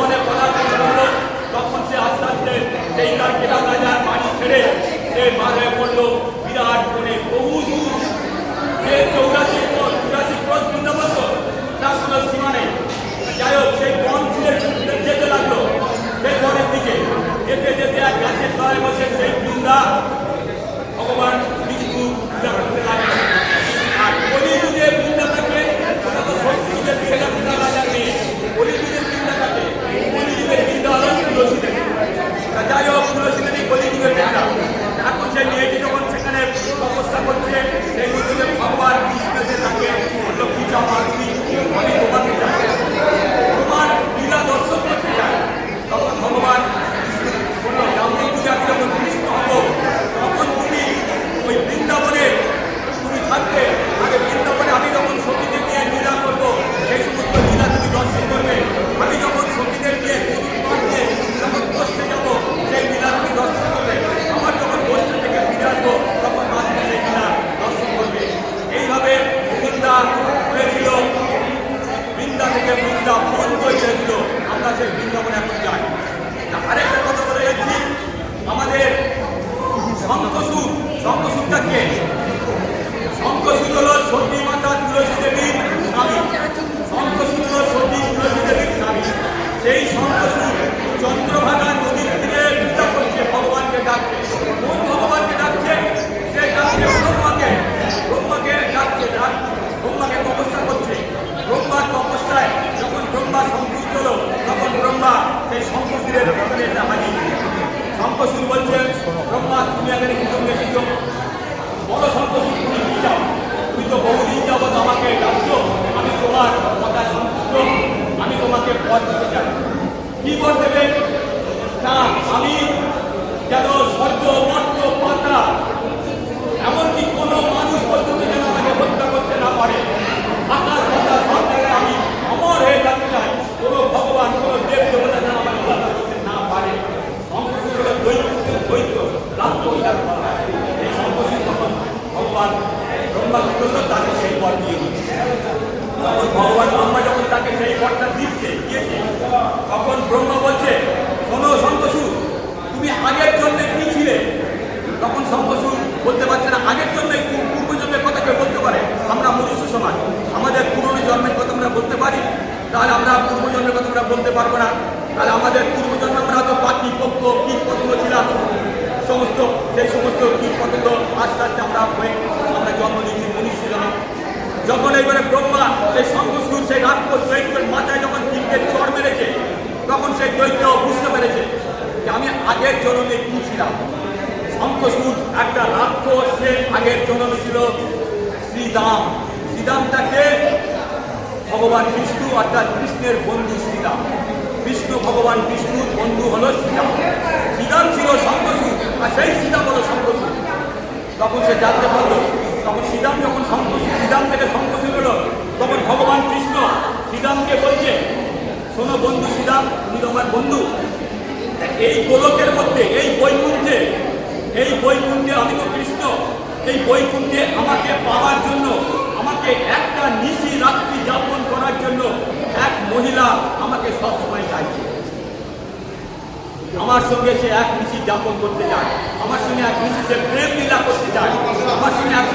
বনে পদার্পণ করলো, তখন সে আস্তে আস্তে সেই তার কেনা রাজার বাড়ি ছেড়ে সে মাঝে পড়লো বিরাট বনে বহু দূর, যে 84 ক্রোশ বৃন্দাবন, তার কোনো সীমা নেই। যাই হোক, সেই বন ছিঁড়ে যেতে লাগলো, সেই বনের দিকে যেতে যেতে এক গাছের তলায় বসে সেই বৃন্দা ভগবান বিষ্ণু পূজা করতে লাগলো। আর কলিযুগের বৃন্দাটাকে, ওটা তো সত্যযুগের বৃন্দা রাজা নেই, কলিযুগের বৃন্দাটাকে, কলিযুগের বৃন্দা হলো তুলসী দেবী। যাই হোক, তুলসী দেবী কলিযুগের বৃন্দা। এখন সেই মেয়েটি যখন সেখানে তপস্যা করছে, সেই যুগে ভগবান বিষ্ণু এসে তাকে বললো, কি চাও মা তুমি? আমি তোমাকে চাই, তোমার লীলা দর্শন করতে চাই। তখন ভগবান বিষ্ণু বললো, রামের যুগে আমি যখন কৃষ্ণ হব, তখন তুমি ওই বৃন্দাবনে তুমি থাকবে। আগে বৃন্দাবনে আমি যখন সখীদের নিয়ে লীলা করবো, সেই সমস্ত লীলা তুমি দর্শন করবে। আমি যখন সখীদের নিয়ে নিয়ে যখন বসতে যাবো, সেই লীলা তুমি দর্শন করবে। আমার যখন বসতে থেকে ফিরে আসবো, তখন মা তুমি সেই লীলা দর্শন করবে। এইভাবে বৃন্দা হয়েছিল, বৃন্দা থেকে বৃন্দা মন তৈরি হয়েছিল। আমরা সেই বৃন্দাবনে এখন যাই। আরেকটা কথা বলে যাচ্ছি, আমাদের শঙ্খচূড়টা কে? শঙ্খচূড় হল সতী মাতা তুলসী দেবীর স্বামী। শঙ্খচূড় হল সতী তুলসী দেবীর স্বামী। সেই শঙ্খচূড় চন্দ্রভাগা নদীর তীরে পূজা করছে, ভগবানকে ডাকছে। কোন ভগবানকে ডাকছে? সে ডাকছে ব্রহ্মাকে। ব্রহ্মাকে ডাকছে, ব্রহ্মাকে তপস্যা করছে। ব্রহ্মার তপস্যায় যখন ব্রহ্মা সন্তুষ্ট হল, তখন ব্রহ্মা সেই শঙ্খচূড়ের পিছনে এসে হাজির। শঙ্খচূড় বলছে, ব্রহ্মা তুমি এখানে কি জন্য এসেছো? বড় শঙ্খচূড়, তুমি কি চাও? তুমি তো বহুদিন যাবৎ আমাকে ডাকছো, আমি তোমার কথা সন্তুষ্ট, আমি তোমাকে পথ দিতে চাই। কি পথ দেবে? না, আমি যেন স্বর্গ মর্ত পাতা, এমনকি কোনো মানুষ পর্যন্ত যেন আমাকে হত্যা করতে না পারে। আকাশ পাতা সব জায়গায় আমি অমর হয়ে থাকতে চাই। কোনো ভগবান, কোনো দেব দেবতা যেন আমাকে হত্যা করতে না পারে। শঙ্খচূড় হল দ্বৈত রাজপরিবার। এই শঙ্খচূড় তখন ভগবান ব্রহ্মা কি করলো? তাকে সেই পথ দিয়ে দিল। তখন ভগবান ব্রহ্মা যখন তাকে সেই পথটা দিয়েছে, তখন ব্রহ্মা বলছে, শোনো শঙ্খচূড়, তুমি আগের জন্মে কি ছিলে? তখন শঙ্খচূড় বলতে পারছে না আগের জন্মে, পূর্বজন্মের কথা কেউ বলতে পারে? আমরা মনুষ্য সমাজ, আমাদের পুরনো জন্মের কথা আমরা বলতে পারি, তাহলে আমরা পূর্বজন্মের কথা আমরা বলতে পারবো না। তাহলে আমাদের পূর্বজন্মে আমরা তো পাখি পক্ষ কীট পতঙ্গ ছিলাম, সমস্ত সেই সমস্ত কীট পতঙ্গ আস্তে আস্তে আমরা জন্ম নিয়েছি মনুষ্য জন্ম। যখন এইবারে ব্রহ্মা সেই শঙ্খচূড়, সেই রাক্ষস দৈত্যের মাথায় যখন তিনটে চড় মেরেছে, তখন সেই দৈত্য বুঝতে পেরেছে যে আমি আগের জন্মে কি ছিলাম। শঙ্খচূড় একটা রাক্ষস, সে আগের জন্মে ছিল শ্রীরাম। শ্রীরামটাকে ভগবান বিষ্ণু, অর্থাৎ কৃষ্ণের বন্ধু শ্রীরাম। বিষ্ণু ভগবান বিষ্ণুর বন্ধু হলো শ্রীরাম। শ্রীরাম ছিল শঙ্খচূড়, আর সেই শ্রীরাম হলো শঙ্খচূড়। তখন সে জানতে পারলো, তখন শ্রীরাম যখন শ্রীরাম থেকে শঙ্খচূড় হলো, তখন ভগবান কৃষ্ণ শ্রীরামকে বলছে, শোনো বন্ধু শ্রীরাম, তুমি তো আমার বন্ধু। এই গোলকের মধ্যে, এই বৈকুণ্ঠে আমি তো কৃষ্ণ, এই বৈকুণ্ঠে আমাকে পাওয়ার জন্য, আমাকে একটা নিশি রাত্রি যাপন করার জন্য এক মহিলা আমাকে সবসময় চাইছে। আমার সঙ্গে সে এক নিশি যাপন করতে চায়, আমার সঙ্গে এক নিশি সে প্রেম লীলা করতে চায়, আমার সঙ্গে এক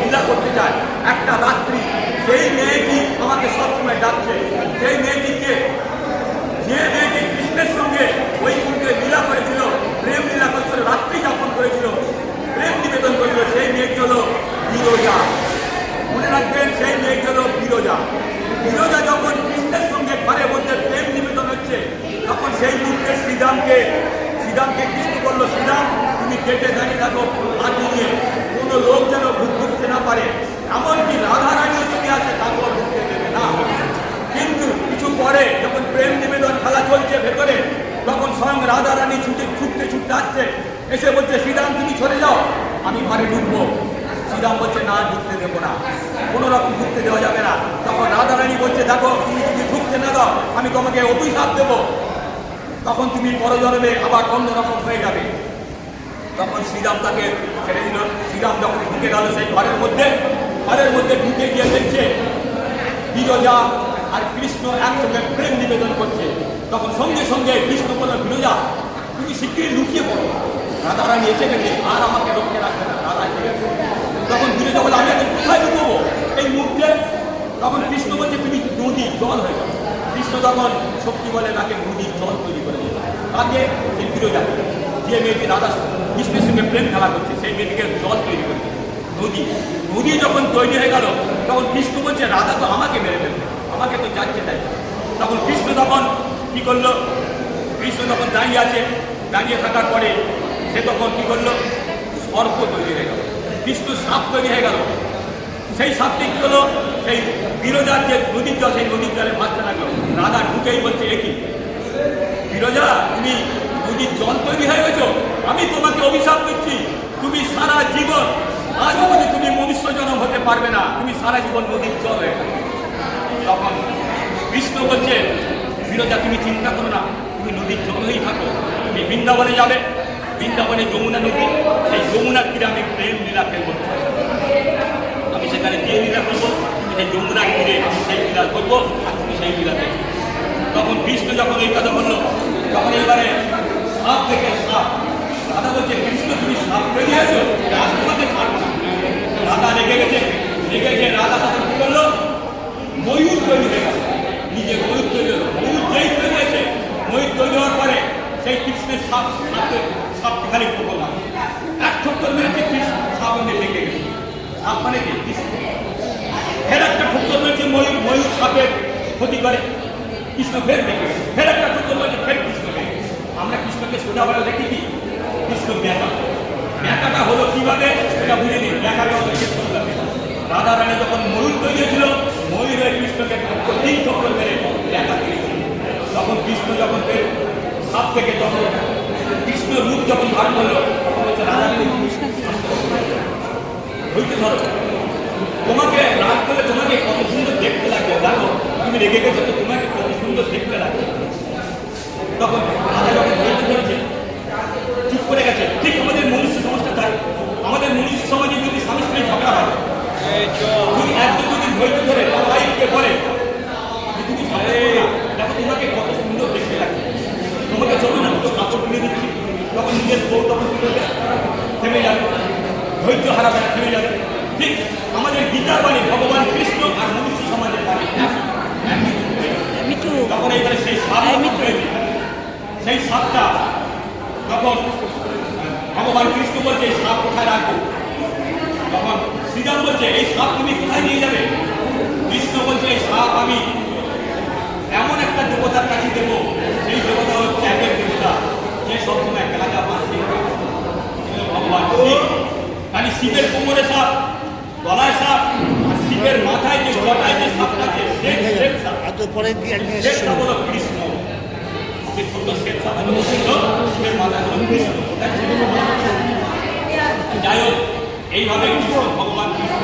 লীলা করতে চায় একটা রাত্রি। সেই মেয়েটি আমাকে সবসময় ডাকছে। সেই মেয়েটিকে, যে মেয়েটি কৃষ্ণের সঙ্গে বৈকুণ্ঠে লীলা করেছিল, প্রেম লীলা করেছিল, রাত্রি যাপন করেছিল, প্রেম নিবেদন করেছিল, সেই মেয়েটি হলো বিরজা। মনে রাখবেন, সেই মেয়েটি হলো বিরজা। বিরজা যখন কৃষ্ণের সঙ্গে ঘরে মধ্যে প্রেম নিবেদন হচ্ছে, তখন সেই মুহূর্তে শ্রীরামকে কৃষ্ণ বললো, শ্রীরাম তুমি গেটে দাঁড়িয়ে থাকো, হাত নিয়ে, কোনো লোক যেন ঢুকতে না পারে, এমনকি রাধারানীও যদি আসে তাকেও ঢুকতে দেবে না। কিন্তু কিছু পরে যখন প্রেম নিবেদন খেলা চলছে ভেতরে, তখন স্বয়ং রাধারানী ছুটতে আসছে, এসে বলছে, শ্রীরাম তুমি চলে যাও, আমি ঘরে ঢুকবো। শ্রীরাম বলছে, না, ঢুকতে দেবো না, কোনো রকম ঢুকতে দেওয়া যাবে না। তখন রাধারানী বলছে, দেখো তুমি যদি ঢুকতে না দাও, আমি তোমাকে অভিশাপ দেবো, তখন তুমি পরজন্মে আবার অন্যরকম হয়ে যাবে। তখন শ্রীরাম তাকে ছেড়ে দিল। শ্রীরাম যখন ঢুকে গেল সেই ঘরের মধ্যে ঢুকে গিয়ে দেখছে বিরজা আর কৃষ্ণ একসঙ্গে প্রেম নিবেদন করছে। তখন সঙ্গে সঙ্গে কৃষ্ণ বলল, বিরজা তুমি শিগগিরই লুকিয়ে পড়ো, রাধারানী এসে গেছে আর আমাকে রক্ষে রাখবে না, রাধা এসে গেছে। তখন বিরজা বলে, আমি এখন কোথায় লুকোবো এই মুহূর্তে? তখন কৃষ্ণ বলছে, তুমি নদী জল হয়ে যাবে। কৃষ্ণ তখন শক্তি বলে তাকে নদীর জল তৈরি করে দিল। তাকে সেই বিরজা, যে মেয়েটি রাধা কৃষ্ণের সঙ্গে প্রেম খেলা করছে, সেই মেয়েটিকে জল তৈরি করে দিল। নদী নদী যখন তৈরি হয়ে গেল, তখন কৃষ্ণ বলছে, রাধা তো আমাকে মেরে ফেলবে, আমাকে তো যাচ্ছে তাই। তখন কৃষ্ণ তখন কি করলো? কৃষ্ণ তখন দাঁড়িয়ে আছে, দাঁড়িয়ে থাকার পরে সে তখন কি করলো? সর্প তৈরি হয়ে গেল, কৃষ্ণ সাপ তৈরি হয়ে গেল। সেই সাপটি কি হলো? সেই বিরজার যে নদীর জল, সেই নদীর জলে ভাসতে লাগলো। রাধা ঢুকেই বলছে, এ কি বিরজা, তুমি নদীর জল তৈরি হয়ে গেছো? আমি তোমাকে অভিশাপ দিচ্ছি, তুমি সারা জীবন আজ অবধি তুমি মনুষ্য জন্ম হতে পারবে না, তুমি সারা জীবন নদীর জল হয়ে গেছো। তখন কৃষ্ণ বলছে, বিরজা তুমি চিন্তা করো না, তুমি নদীর জল হয়েই থাকো, তুমি বৃন্দাবনে যাবে, বৃন্দাবনে যমুনা নদী, সেই যমুনার তীরে আমি প্রেম লীলা খেলবো, আমি সেখানে যে লীলা করবো, তুমি সেই যমুনার তীরে আমি সেই লীলা করবো, আর তুমি সেই লীলা দেখো। তখন কৃষ্ণ যখন এই কথা বললো, তখন এবারে সাপ থেকে সাপ, রাধা বলছে, কৃষ্ণ তুমি সাপ তৈরি হয়েছো, আজ তোমাকে ছাড়বো না। রাধা রেগে গেছে, রেগে গিয়ে রাধা তখন কি করলো? ময়ূর তৈরি হয়ে গেল, নিজে ময়ূর তৈরি হলো। ময়ূর যেই তৈরি হয়েছে, ময়ূর তৈরি হওয়ার পরে সেই কৃষ্ণের সাপ সাপ খালি ঠোকর মারে, এক ঠোকর মেরেছে, কৃষ্ণ সাপ অনেক লেগে গেছে। সাপ মানে কি? কৃষ্ণ। ফের একটা ঠোকর মেরেছে, ময়ূর, ময়ূর সাপের ক্ষতি করে, কৃষ্ণ ফের লেগে গেছে। ফের একটা ঠোকর মেরেছে, ফের কৃষ্ণ লেগে গেছে। আমরা কৃষ্ণকে সোজা বলে দেখি কি? কৃষ্ণ ব্যাকা। ব্যাকাটা হলো কিভাবে সেটা বুঝে নিন। ব্যাকাটা হলো রাধা রানী যখন ময়ূর তৈরি হয়েছিল, ময়ূরের কৃষ্ণকে তিন ঠোকর মেরে ব্যাকা তৈরি হয়েছিল। তখন কৃষ্ণ যখন ফের সাপ থেকে তখন কৃষ্ণ রূপ যখন ধারণ করলো, তখন হচ্ছে রাধা রানী হইতে ধরো, তোমাকে রাগ করলে তোমাকে কত সুন্দর দেখতে লাগবে, জানো তুমি রেগে গেছো তো তোমাকে কত সুন্দর দেখতে লাগবে। তখন রাধা যখন হইতে ধরেছে, চুপ করে গেছে। ঠিক আমাদের মনুষ্য সমাজটা তাই, আমাদের মনুষ্য সমাজে যদি স্বামী স্ত্রী ঝগড়া হয়, যদি একজন যদি ধৈর্য ধরে তার ভাইকে বলে যে তুমি ঝগড়া করো না, দেখো তোমাকে কত সুন্দর দেখতে লাগবে, তোমাকে চলো না তো কাপড় তুলে দিচ্ছি, তখন নিজের বউ তখন কি করবে? থেমে যাবে, ধৈর্য হারাবে না, থেমে যাবে। ঠিক আমাদের গীতার বাণী, ভগবান কৃষ্ণ আর মনুষ্য সমাজের বাণী তখন এইবারে সেই সাপ হয়েছে, সেই সাপটা তখন ভগবান কৃষ্ণ বলছে, এই সাপ কোথায় রাখবো? তখন শ্রীরাম বলছে, এই সাপ তুমি কোথায় নিয়ে যাবে? কৃষ্ণ বলছে, এই সাপ আমি এমন একটা দেবতার কাছে দেবো, সেই দেবতা হলো ত্যাগের দেবতা, যে সবসময় গাঁজা বাঁচতে ভগবান শিব। মানে শিবের কোমরে সাপ, গলায় সাপ, আর শিবের মাথায় যে জটায় যে সাপ আছে, শ্বেত সাপ হলো কৃষ্ণ। যে ছোট শ্বেত সাপ হলো শিবের মাথায় হলো কৃষ্ণ। যাই হোক, এইভাবে কৃষ্ণ ভগবান কৃষ্ণ